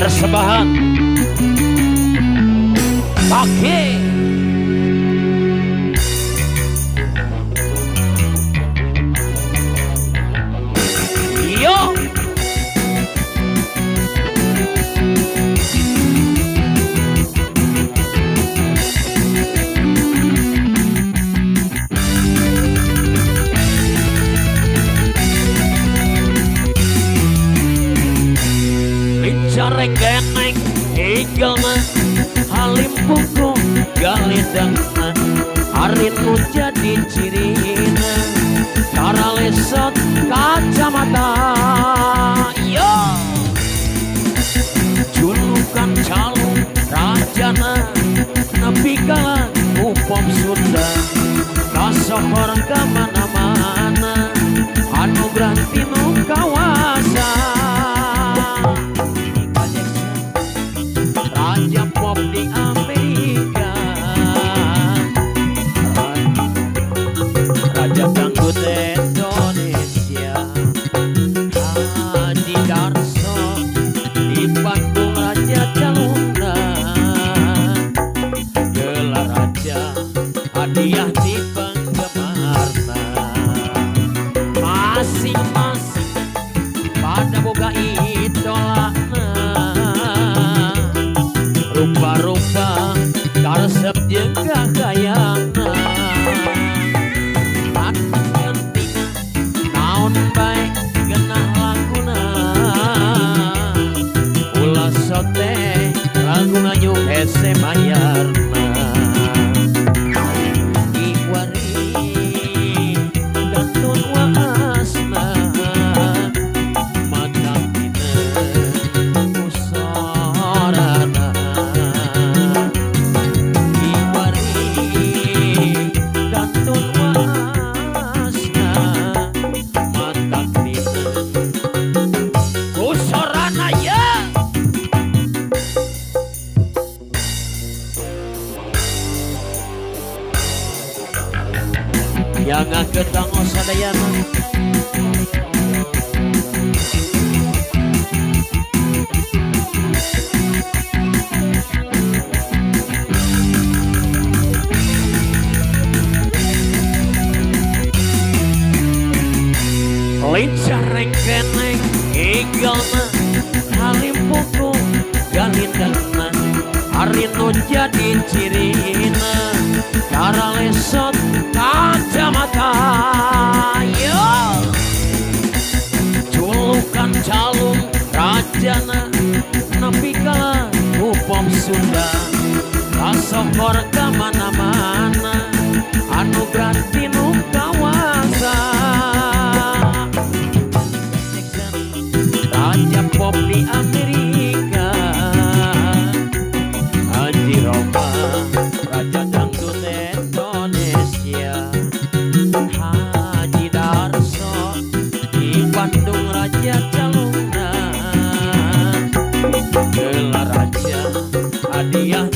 persembahan Oke yo Careng geneng higalna halim buku galidangna harinmu jadi cirina cara lesot kacamata yo julukan calon rajana nepi ka upom Sunda kasohor kamana-mana anugerah tinu kawasan Raja pop di Amerika Raja dangdut Indonesia Adi Darso di Bandung Raja Calunda gelar raja hadiah di penggemarna masing-masing pada boga idolana rupa-rupa karesep jeung gagayana pating-penting naon bae genah laguna ulah sote laguna nyu hese mayarna iwari gantun waasna matakina usorana yang gedang sadayana lincah rengkeneng higalna halim buku galindangna harinu jadi cirina cara lesot kacamata yo julukan calon rajana nepi ka upom Sunda kasohor kamana-mana anugerah tinu kawasan Raja pop di Amerika Haji Roma Raja dangdut Indonesia Haji Darso di Bandung Raja Calunda gelar raja hadiah